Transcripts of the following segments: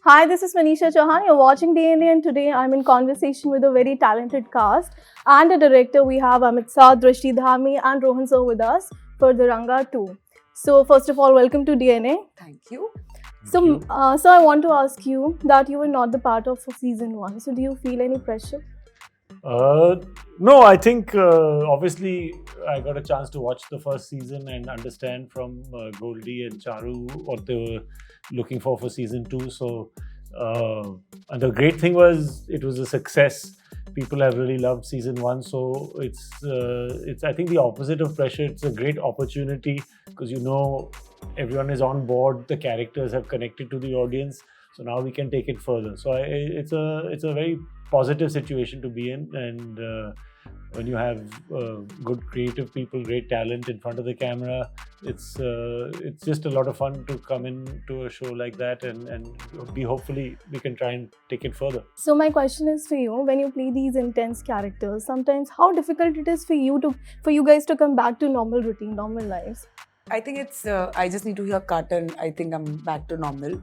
Hi, this is Manisha Chauhan. You're watching DNA, and today I'm in conversation with a very talented cast and a director. We have Amit Sadh, Drashti Dhami, and Rohan Sippy with us for Duranga 2. So, first of all, welcome to DNA. Thank you. So, I want to ask you that you were not the part of season 1. So, do you feel any pressure? No, I think obviously I got a chance to watch the first season and understand from Goldie and Charu what they were looking for season 2. So, and the great thing was it was a success. People have really loved season 1. So it's I think the opposite of pressure. It's a great opportunity because everyone is on board. The characters have connected to the audience. So now we can take it further. So it's a very positive situation to be in, and when you have good creative people, great talent in front of the camera, it's just a lot of fun to come into a show like that, and hopefully we can try and take it further. So my question is for you: when you play these intense characters, sometimes how difficult it is for you guys to come back to normal routine, normal lives? I think it's, I just need to hear cut and I think I'm back to normal.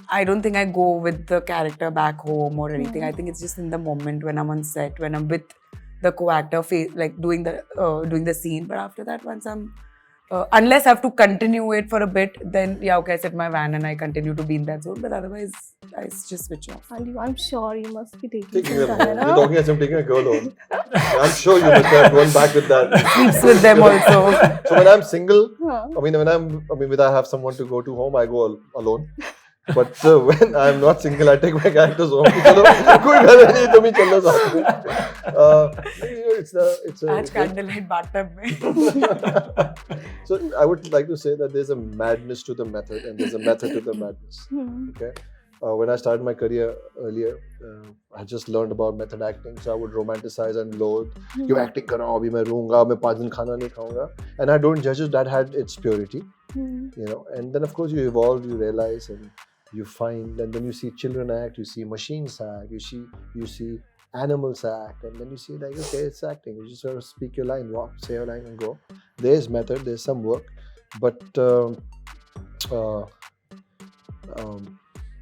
I don't think I go with the character back home or anything. I think it's just in the moment when I'm on set, when I'm with the co-actor, like doing the scene. But after that, once I'm, unless I have to continue it for a bit, then yeah, okay, I set my van and I continue to be in that zone. But otherwise, I just switch off. And I'm sure you must be taking You're some time, talking as I'm taking a girl home. I'm sure you must have gone back with that. Sleeps with them also. So when I'm single, Huh. when I have someone to go to home, I go alone. But when I'm not single, I take my characters home. It's Aaj candlelight bathtub mein. So I would like to say that there's a madness to the method and there's a method to the madness. Okay. When I started my career earlier, I just learned about method acting, so I would romanticize and loathe. You acting kar raha hu, abhi main roonga, main 5 din khana nahi khaunga, and I don't judge it. That had its purity, And then of course you evolve, you realize, and you find, and then you see children act, you see machines act, you see animals act, and then you see like, okay, it's acting. You just sort of speak your line, walk, say your line, and go. There's method, there's some work, but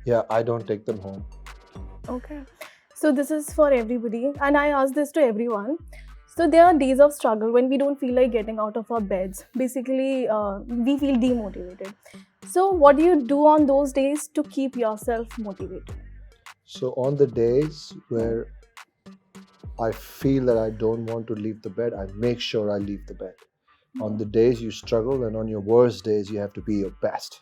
yeah, I don't take them home. Okay. So this is for everybody, and I ask this to everyone. So there are days of struggle when we don't feel like getting out of our beds. Basically, we feel demotivated. So what do you do on those days to keep yourself motivated? So on the days where I feel that I don't want to leave the bed, I make sure I leave the bed. On the days you struggle and on your worst days, you have to be your best.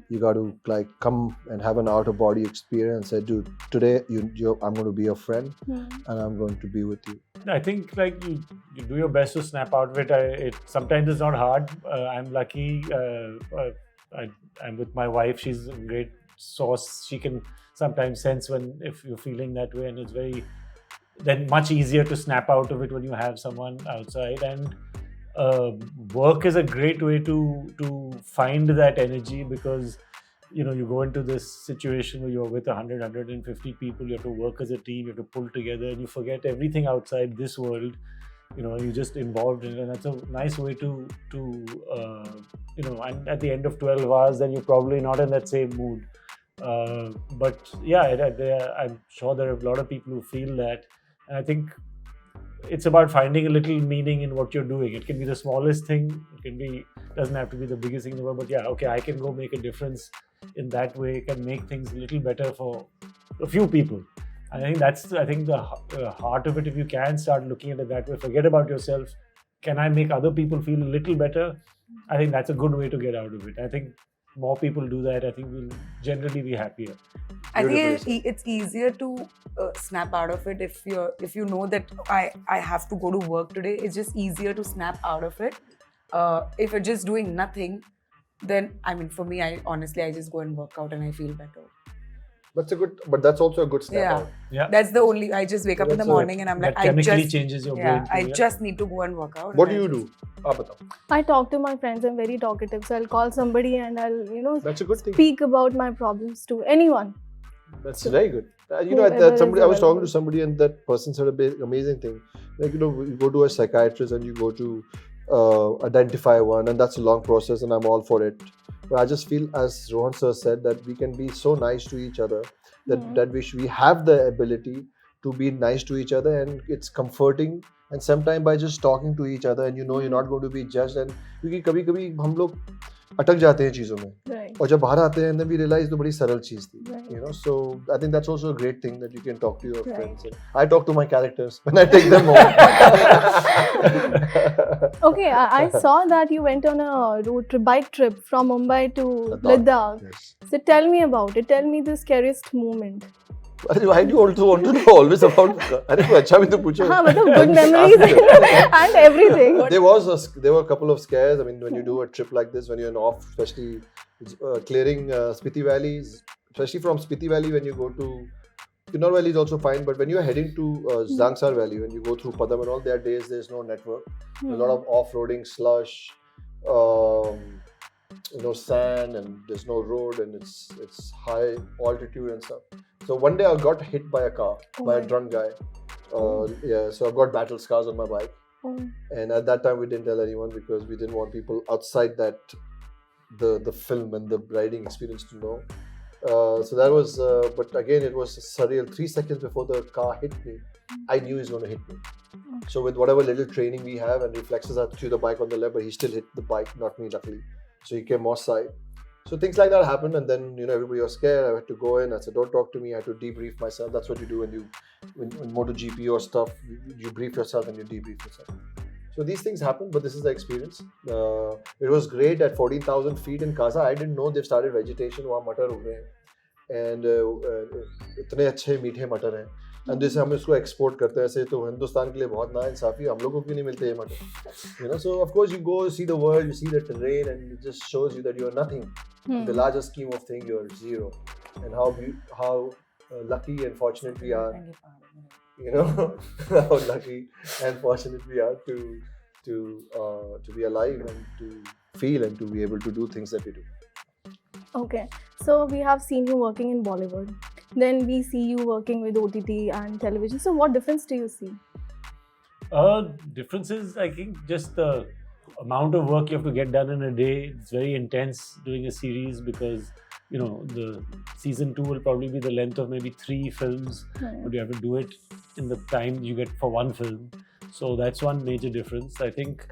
You got to like come and have an out of body experience. Say, dude, today I'm going to be your friend and I'm going to be with you. I think like you do your best to snap out of it. Sometimes it's not hard. I'm lucky. I'm with my wife. She's a great source. She can sometimes sense if you're feeling that way, and it's then much easier to snap out of it when you have someone outside. And work is a great way to find that energy, because you go into this situation where you're with 150 people. You have to work as a team. You have to pull together, and you forget everything outside this world. You're just involved in it, and that's a nice way to and at the end of 12 hours, then you're probably not in that same mood. But yeah, I'm sure there are a lot of people who feel that, and I think it's about finding a little meaning in what you're doing. It can be the smallest thing. Doesn't have to be the biggest thing in the world. But yeah, okay, I can go make a difference in that way. Can make things a little better for a few people. And I think that's the heart of it. If you can start looking at it that way, forget about yourself. Can I make other people feel a little better? I think that's a good way to get out of it. I think more people do that, I think we'll generally be happier. I think it's easier to snap out of it if you know that I have to go to work today. It's just easier to snap out of it. If you're just doing nothing, then for me, I just go and work out and I feel better. But that's also a good step out. Yeah. That's the only. I just wake up in the morning and I'm like, chemically changes your brain. I just need to go and work out. What do you do? I talk to my friends. I'm very talkative, so I'll call somebody and I'll that's a good thing. Speak about my problems to anyone. That's very good. I was talking to somebody and that person said a amazing thing. Like, you go to a psychiatrist and you go to identify one, and that's a long process, and I'm all for it. But I just feel, as Rohan sir said, that we can be so nice to each other that we have the ability to be nice to each other, and it's comforting. And sometimes by just talking to each other, and you know you're not going to be judged, and क्योंकि कभी-कभी हम लोग अटक जाते हैं चीजों में, Right. और जब बाहर आते हैं, and then we realize तो बड़ी सरल चीज थी, Right. you know. So I think that's also a great thing that you can talk to your Right. friends. And I talk to my characters when I take them home. Okay, I saw that you went on a bike trip from Mumbai to Ladakh. Yes. So tell me about it. Tell me the scariest moment. Why do you also want to know always about? अरे कोई अच्छा भी तो पूछो. हाँ, मतलब good memories and everything. There were a couple of scares. I mean, when you do a trip like this, when you're off, especially clearing Spiti valleys, especially from Spiti Valley, when you go to Kinnaur Valley is also fine, but when you're heading to Zangsar Valley, when you go through Padam and all, there are days there's no network. A lot of off-roading, slush, sand, and there's no road, and it's high altitude and stuff. So one day I got hit by a car, by a drunk guy. Yeah, so I've got battle scars on my bike. And at that time we didn't tell anyone because we didn't want people outside that the film and the riding experience to know. So that was, but again it was surreal. 3 seconds before the car hit me, I knew he's going to hit me. So with whatever little training we have and reflexes, I threw the bike on the left, but he still hit the bike, not me, luckily. So he came more side. So things like that happened, and then everybody was scared. I had to go in. I said, "Don't talk to me." I had to debrief myself. That's what you do when MotoGP or stuff. You brief yourself and you debrief yourself. So these things happen, but this is the experience. It was great at 14,000 feet in Kaza. I didn't know they've started vegetation. वहाँ मटर उग रहे हैं, and इतने अच्छे मीठे मटर हैं. And जैसे हम इसको एक्सपोर्ट करते हैं, ऐसे तो हिंदुस्तान के लिए बहुत नाइंसाफी, हम लोगों को क्यों नहीं मिलते ये मटर? So of course you go see the world, you see the terrain, and it just shows you that you are nothing. In the larger scheme of things, you are zero. And how lucky and fortunate we are, how lucky and fortunate we are to be alive and to feel and to be able to do things that we do. Okay, so we have seen you working in Bollywood. Then we see you working with OTT and television. So what difference do you see? Difference is, I think, just the amount of work you have to get done in a day. It's very intense doing a series because, the season 2 will probably be the length of maybe 3 films, but you have to do it in the time you get for one film. So that's one major difference. I think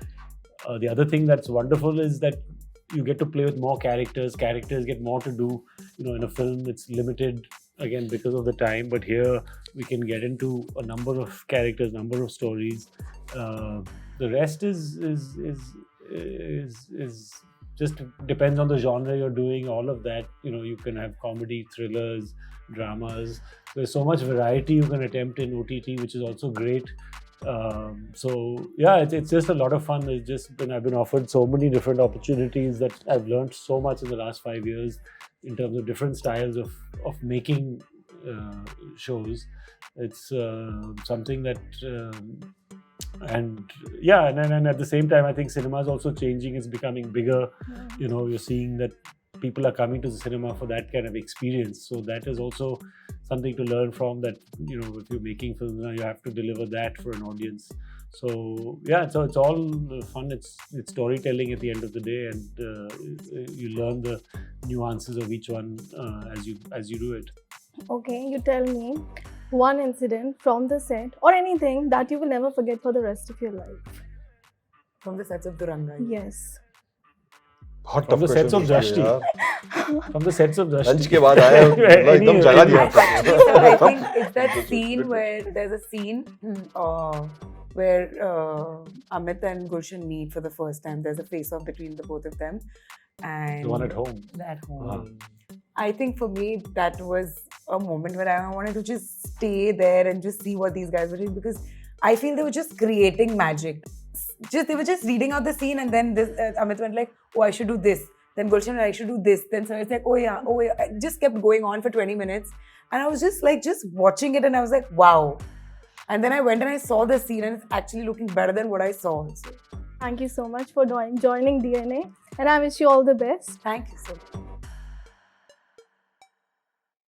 the other thing that's wonderful is that you get to play with more characters. Characters get more to do. In a film, it's limited again because of the time, but here we can get into a number of characters, number of stories. The rest is just depends on the genre you're doing. All of that, you can have comedy, thrillers, dramas. There's so much variety you can attempt in OTT, which is also great. So yeah, it's just a lot of fun. I've been offered so many different opportunities that I've learned so much in the last 5 years in terms of different styles of making shows. It's something that and at the same time, I think cinema is also changing. It's becoming bigger. You're seeing that people are coming to the cinema for that kind of experience. So that is also something to learn from, that if you're making films now, you have to deliver that for an audience. So yeah, so it's all fun. It's storytelling at the end of the day, and you learn the nuances of each one as you do it. Okay, you tell me one incident from the set or anything that you will never forget for the rest of your life. From the sets of Duranga. Yes. From the sets of Drashti. From the sets of Drashti. Lunch के बाद आया, एकदम जगा दिया. I think it's that scene where there's a scene where Amit and Gulshan meet for the first time. There's a face-off between the both of them. And the one at home. At home. I think for me, that was a moment where I wanted to just stay there and just see what these guys were doing, because I feel they were just creating magic. They were just reading out the scene, and then Amit went like, "Oh, I should do this." Then Gulshan, I should do this. Then so it's like, oh yeah. It just kept going on for 20 minutes. And I was just watching it, and I was like, wow. And then I went and I saw the scene, and it's actually looking better than what I saw also. Thank you so much for joining DNA. And I wish you all the best. Thank you so much.